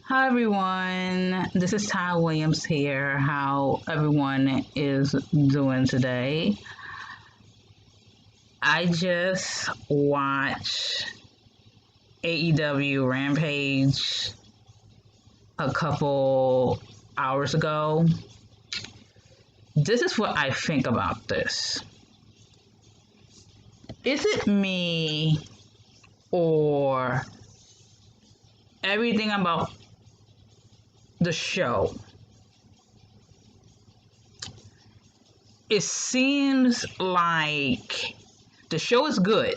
Hi everyone, this is Ty Williams here. How everyone is doing today? I just watched AEW Rampage a couple hours ago. This is what I think about this. Is it me or everything about the show? It seems like the show is good.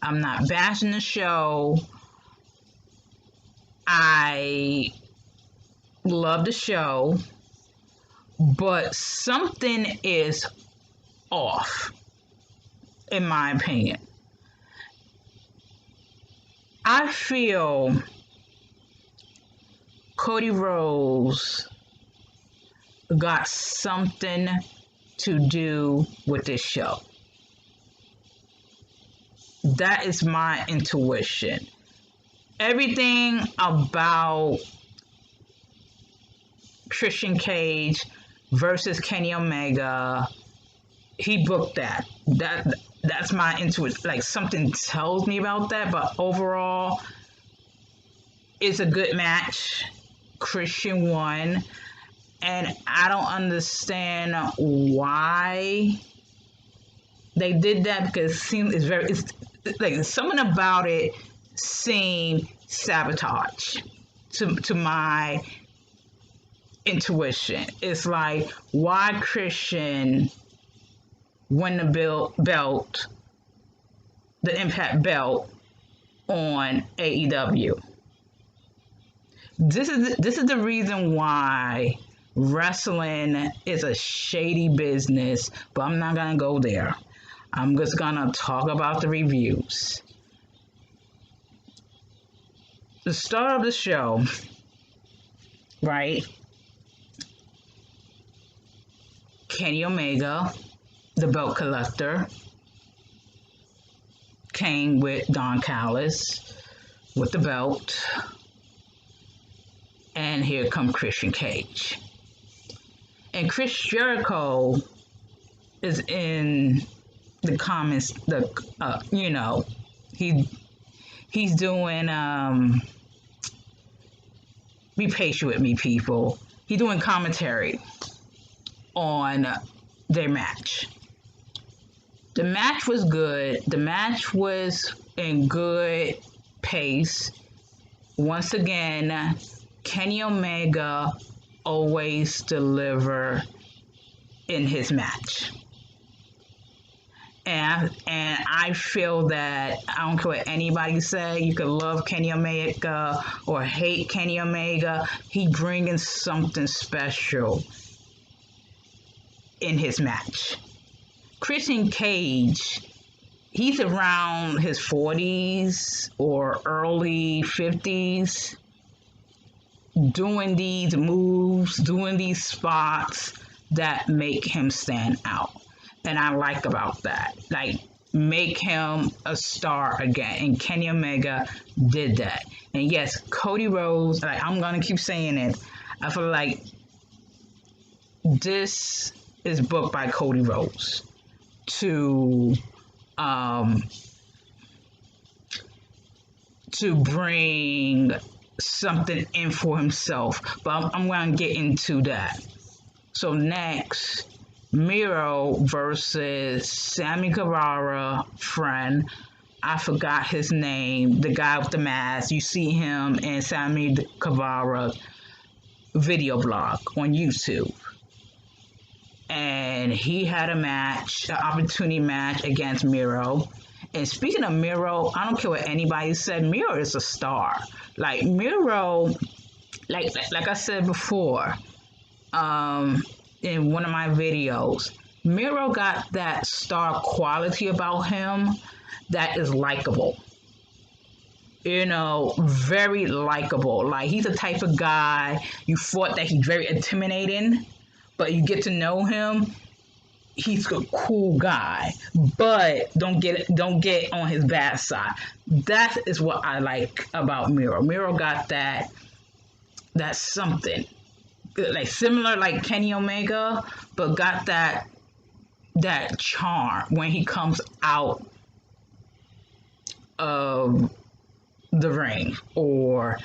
I'm not bashing the show. I love the show, but something is off, in my opinion. I feel Cody Rhodes got something to do with this show. That is my intuition. Everything about Christian Cage versus Kenny Omega, he booked that. That's my intuition. Like, something tells me about that, but overall, it's a good match. Christian won, and I don't understand why they did that, because it's like something about it seemed sabotage to my intuition. It's like, why Christian win the belt, the Impact belt on AEW? This is the reason why wrestling is a shady business, but I'm not gonna go there. I'm just gonna talk about the reviews. The start of the show, right? Kenny Omega, the belt collector, came with Don Callis with the belt. And here comes Christian Cage. And Chris Jericho is in the comments. He's doing. Be patient with me, people. He's doing commentary on their match. The match was good. The match was in good pace. Once again, Kenny Omega always deliver in his match. And I feel that, I don't care what anybody say, you could love Kenny Omega or hate Kenny Omega, he bringing something special in his match. Christian Cage, he's around his 40s or early 50s, doing these moves, doing these spots that make him stand out. And I like about that. Like, make him a star again. And Kenny Omega did that. And yes, Cody Rhodes, like, I'm going to keep saying it. I feel like this is booked by Cody Rhodes to bring something in for himself, but I'm going to get into that. So next, Miro versus Sammy Guevara friend. I forgot his name, the guy with the mask. You see him in Sammy Guevara video blog on YouTube. And he had a match, an opportunity match against Miro. And speaking of Miro, I don't care what anybody said, Miro is a star. Like, Miro, like I said before, in one of my videos, Miro got that star quality about him that is likable. Very likable. Like, he's the type of guy, you thought that he's very intimidating, but you get to know him, he's a cool guy, but don't get on his bad side. That is what I like about Miro. Miro got that something like similar like Kenny Omega, but got that charm when he comes out of the ring or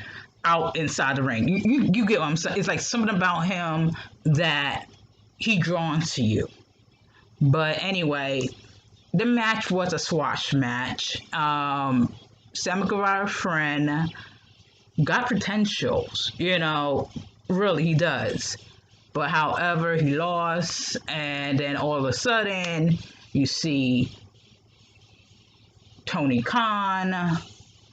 out inside the ring. You get what I'm saying? It's like something about him that he drawn to you. But anyway, the match was a squash match. Sammy Guevara's friend got potentials, really he does. But however, he lost, and then all of a sudden, you see Tony Khan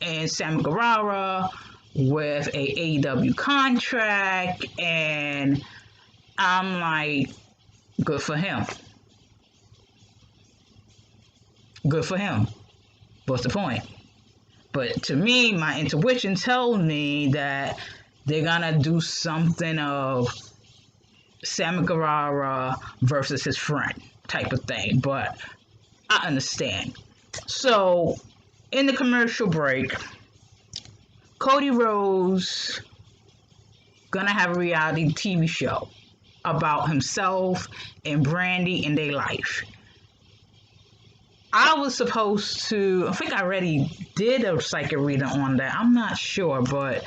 and Sammy Guevara with a AEW contract, and I'm like, good for him. Good for him. What's the point? But to me, my intuition tells me that they're gonna do something of Sammy Guevara versus his friend type of thing. But I understand. So, in the commercial break, Cody Rhodes gonna have a reality TV show about himself and Brandi and their life. I was supposed to, I think I already did a psychic reading on that. I'm not sure, but,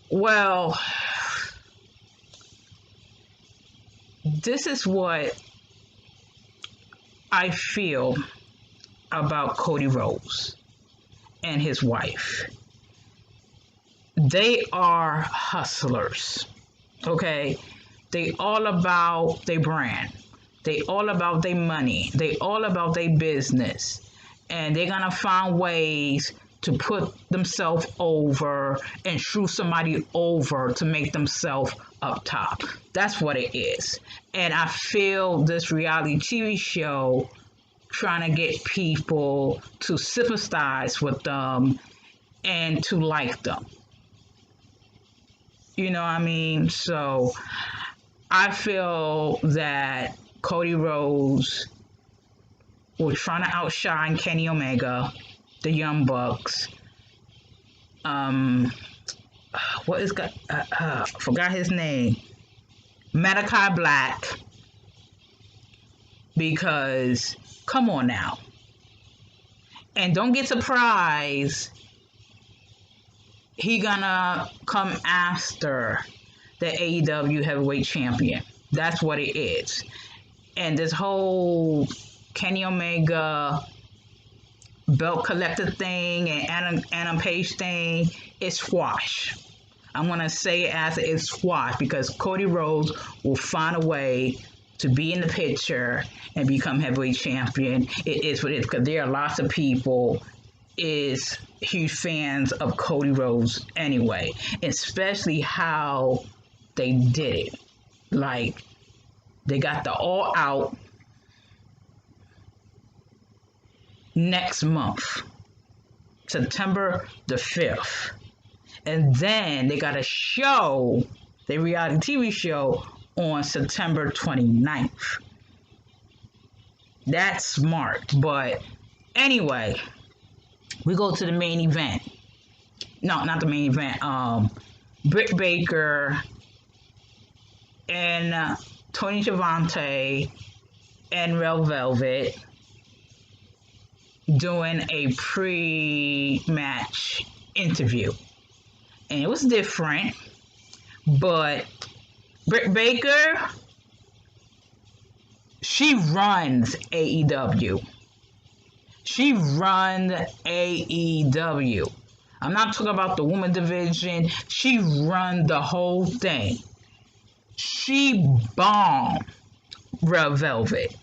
well, this is what I feel about Cody Rhodes and his wife. They are hustlers, okay? They all about their brand. They all about their money. They all about their business. And they're going to find ways to put themselves over and screw somebody over to make themselves up top. That's what it is. And I feel this reality TV show trying to get people to sympathize with them and to like them. You know what I mean? So I feel that Cody Rhodes was trying to outshine Kenny Omega, the Young Bucks. What is forgot his name? Malachi Black. Because come on now, and don't get surprised. He gonna come after the AEW Heavyweight Champion. That's what it is. And this whole Kenny Omega belt collector thing and Adam Page thing is squash. I'm going to say it as it's squash because Cody Rhodes will find a way to be in the picture and become heavyweight champion. It is what it is because there are lots of people is huge fans of Cody Rhodes anyway, especially how they did it. Like, they got the All Out next month, September the 5th. And then they got a show, the reality TV show, on September 29th. That's smart. But anyway, we go to the main event. No, not the main event. Brit Baker and Tony Schiavone and Red Velvet doing a pre-match interview. And it was different, but Brit Baker, she runs AEW. She runs AEW. I'm not talking about the woman division. She runs the whole thing. She bombed Red Velvet.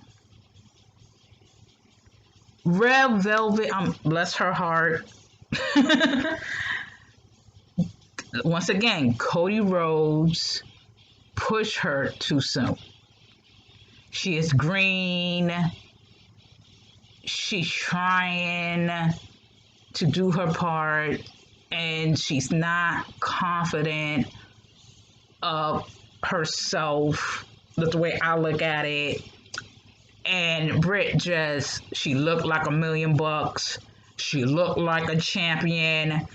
Red Velvet, bless her heart. Once again, Cody Rhodes pushed her too soon. She is green. She's trying to do her part, and she's not confident of herself. That's the way I look at it. And Britt she looked like $1,000,000. She looked like a champion.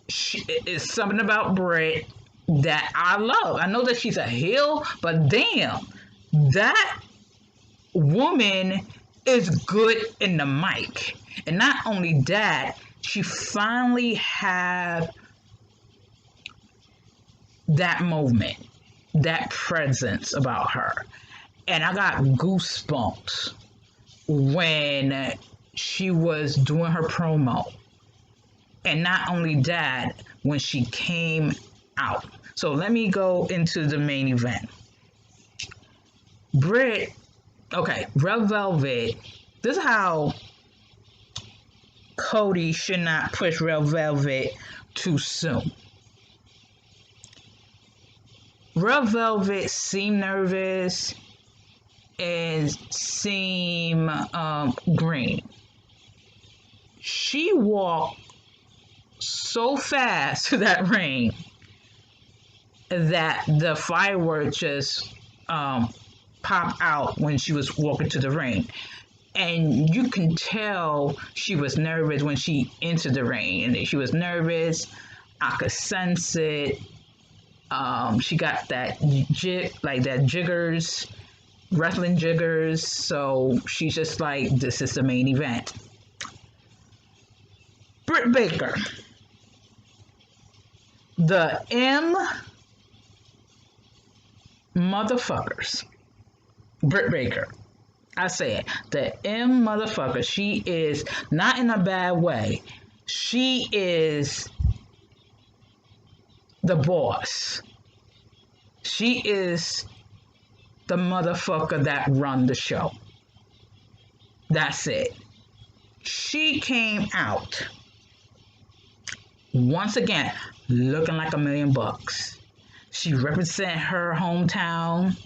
It's something about Britt that I love. I know that she's a heel, but damn, that woman is good in the mic. And not only that, she finally had that moment, that presence about her. And I got goosebumps when she was doing her promo. And not only that, when she came out. So let me go into the main event. Britt, okay, Red Velvet, this is how Cody should not push Red Velvet too soon. Red Velvet seemed nervous and seemed green. She walked so fast to that ring that the fireworks just popped out when she was walking to the ring. And you can tell she was nervous when she entered the ring. And she was nervous. I could sense it. She got that jiggers, wrestling jiggers. So she's just like, this is the main event. Brit Baker. The M motherfuckers. Brit Baker. I say it. The M motherfucker. She is not in a bad way. She is the boss. She is the motherfucker that run the show. That's it. She came out once again looking like $1,000,000. She represent her hometown.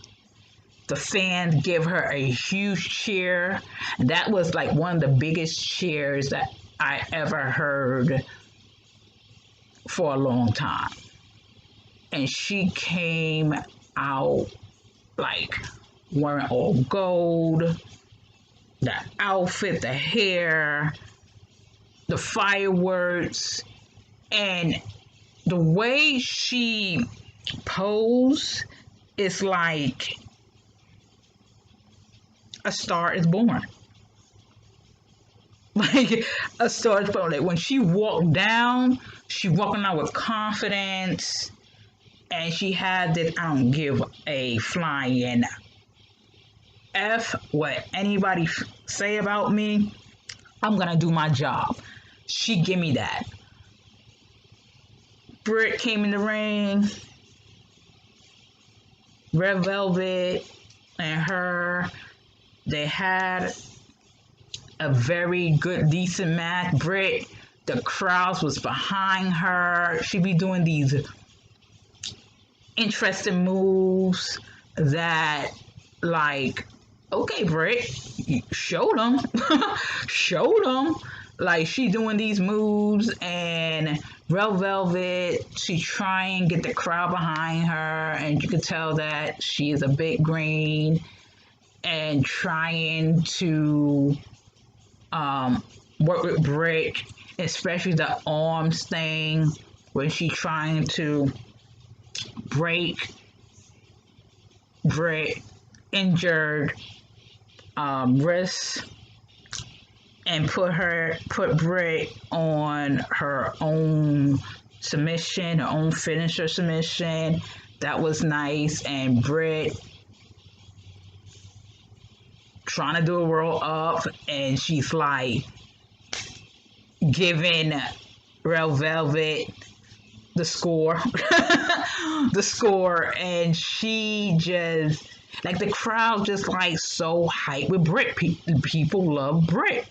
The fans give her a huge cheer. That was like one of the biggest cheers that I ever heard for a long time. And she came out like wearing all gold, the outfit, the hair, the fireworks, and the way she posed is like a star is born. Like a star is born. Like when she walked down, she walking out with confidence, and she had this, I don't give a flying F what anybody say about me. I'm gonna do my job. She give me that. Britt came in the ring. Red Velvet and her, they had a very good, decent match. Britt, the crowd was behind her. She be doing these interesting moves that, like, okay, Britt, show them. Show them. Like, she doing these moves, and Red Velvet, she try and get the crowd behind her, and you can tell that she is a bit green and trying to work with Britt, especially the arms thing when she trying to break Britt injured wrist and put Britt on her own submission, her own finisher submission. That was nice. And Britt trying to do a roll up, and she's like giving Red Velvet the score. The score, and she just, like, the crowd just like so hyped with Britt. People love Britt.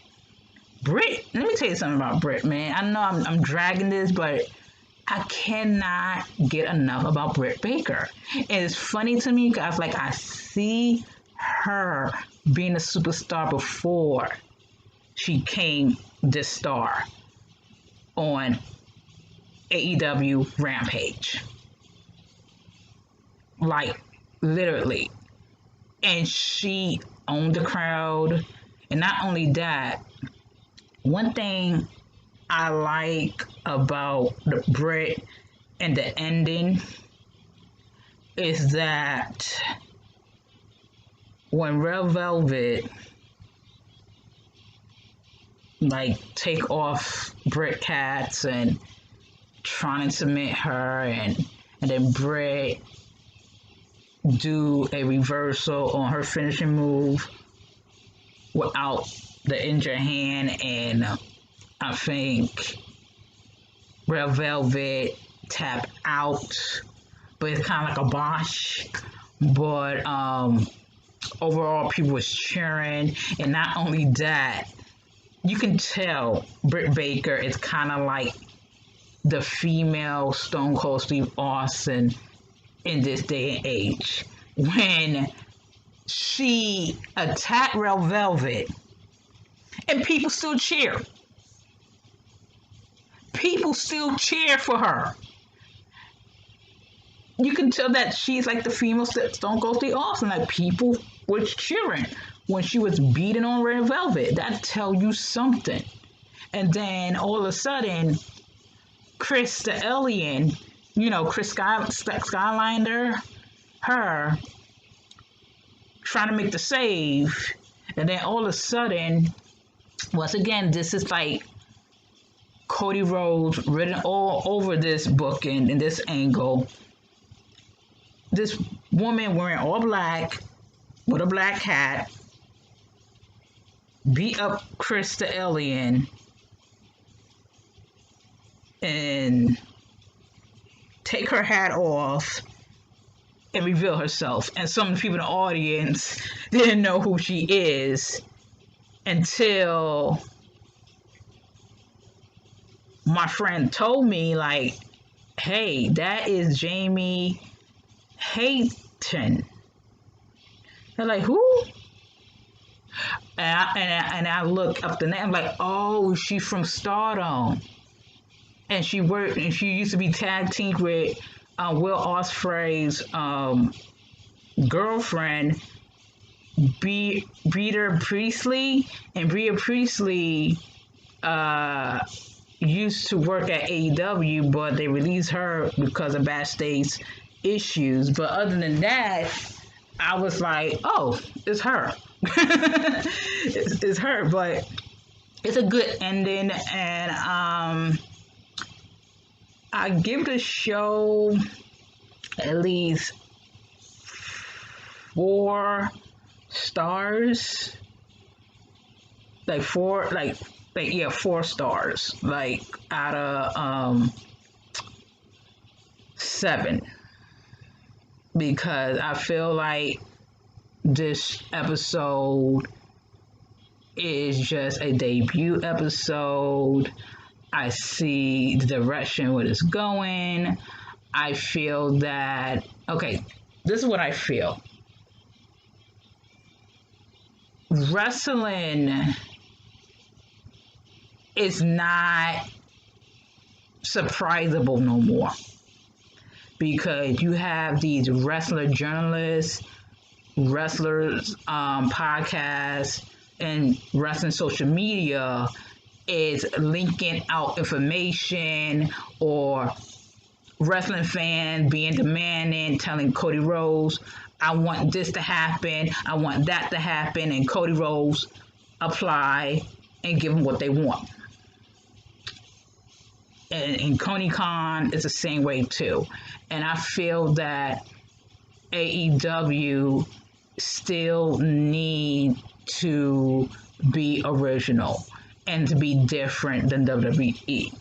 Britt, let me tell you something about Britt, man. I know I'm dragging this, but I cannot get enough about Brit Baker. And it's funny to me because, like, I see her being a superstar before she came this star on AEW Rampage. Like, literally. And she own the crowd. And not only that, one thing I like about the Brit and the ending is that when Red Velvet take off Brit Katz and trying to submit her, and then Brit do a reversal on her finishing move without the injured hand, and I think Red Velvet tap out, but it's kind of like a bosh. But overall, people was cheering, and not only that, you can tell Brit Baker is kind of like the female Stone Cold Steve Austin in this day and age. When she attacked Red Velvet, and people still cheer. People still cheer for her. You can tell that she's like the female Stone Cold Steve Austin. Like, people was cheering when she was beating on Red Velvet. That tell you something. And then all of a sudden, Chris the Alien, Chris Skylander, her trying to make the save, and then all of a sudden, once again, this is like Cody Rhodes written all over this booking in this angle. This woman wearing all black with a black hat beat up Chris the Alien and take her hat off and reveal herself. And some of the people in the audience didn't know who she is until my friend told me, like, hey, that is Jamie Hayton. They're like, who? And I look up the name. I'm like, oh, she's from Stardom. And she used to be tag teamed with Will Ospreay's girlfriend, Bria Priestley. And Bria Priestley used to work at AEW, but they released her because of backstage issues. But other than that, I was like, oh, it's her. it's her. But it's a good ending, and I give the show at least 4 stars. 4 stars, out of 7, because I feel like this episode is just a debut episode. I see the direction where it's going. I feel that, okay, this is what I feel. Wrestling is not surprisable no more, because you have these wrestler journalists, wrestlers podcasts, and wrestling social media is linking out information, or wrestling fans being demanding, telling Cody Rhodes, I want this to happen, I want that to happen, and Cody Rhodes apply and give them what they want. And Coney Khan is the same way too. And I feel that AEW still need to be original and to be different than WWE.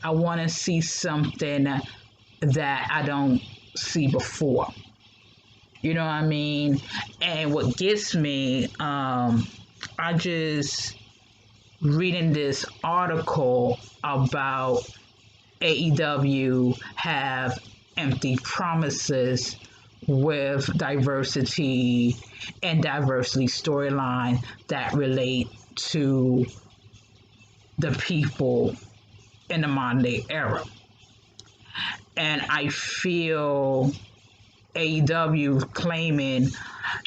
I want to see something that I don't see before. You know what I mean? And what gets me, I just reading this article about AEW have empty promises with diversity and diversity storyline that relate to the people in the modern day era. And I feel AEW claiming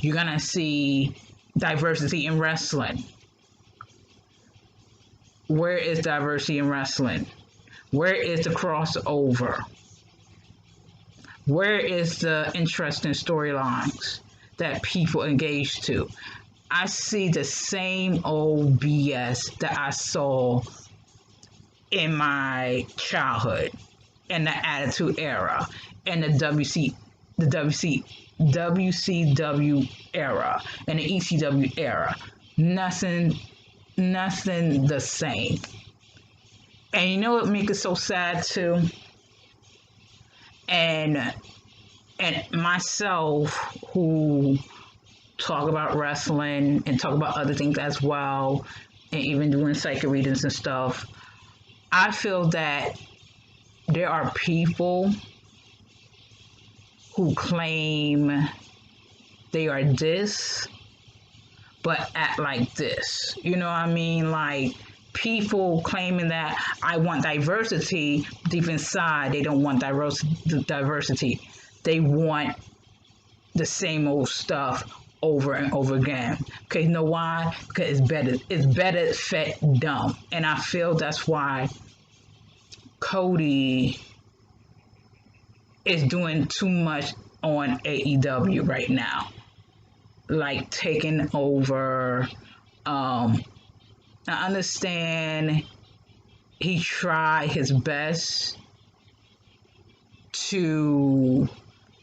you're gonna see diversity in wrestling. Where is diversity in wrestling? Where is the crossover? Where is the interesting storylines that people engage to? I see the same old BS that I saw in my childhood, in the Attitude Era, in the WCW era, and the ECW era. Nothing the same. And you know what makes it so sad too? And myself, who talk about wrestling and talk about other things as well, and even doing psychic readings and stuff, I feel that there are people who claim they are this, but act like this. You know what I mean? Like, people claiming that I want diversity, deep inside, they don't want diversity. They want the same old stuff over and over again. Okay, you know why? Because it's better fed dumb. And I feel that's why Cody is doing too much on AEW right now. Like, taking over. I understand he tried his best to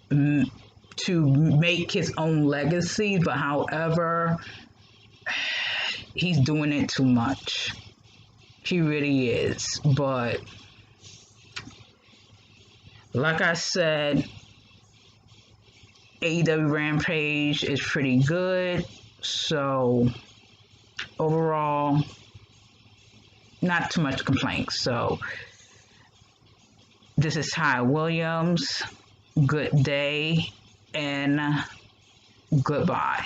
make his own legacy, but however, he's doing it too much. He really is. But like I said, AEW Rampage is pretty good. So overall, not too much complaints. So this is Ty Williams. Good day and goodbye.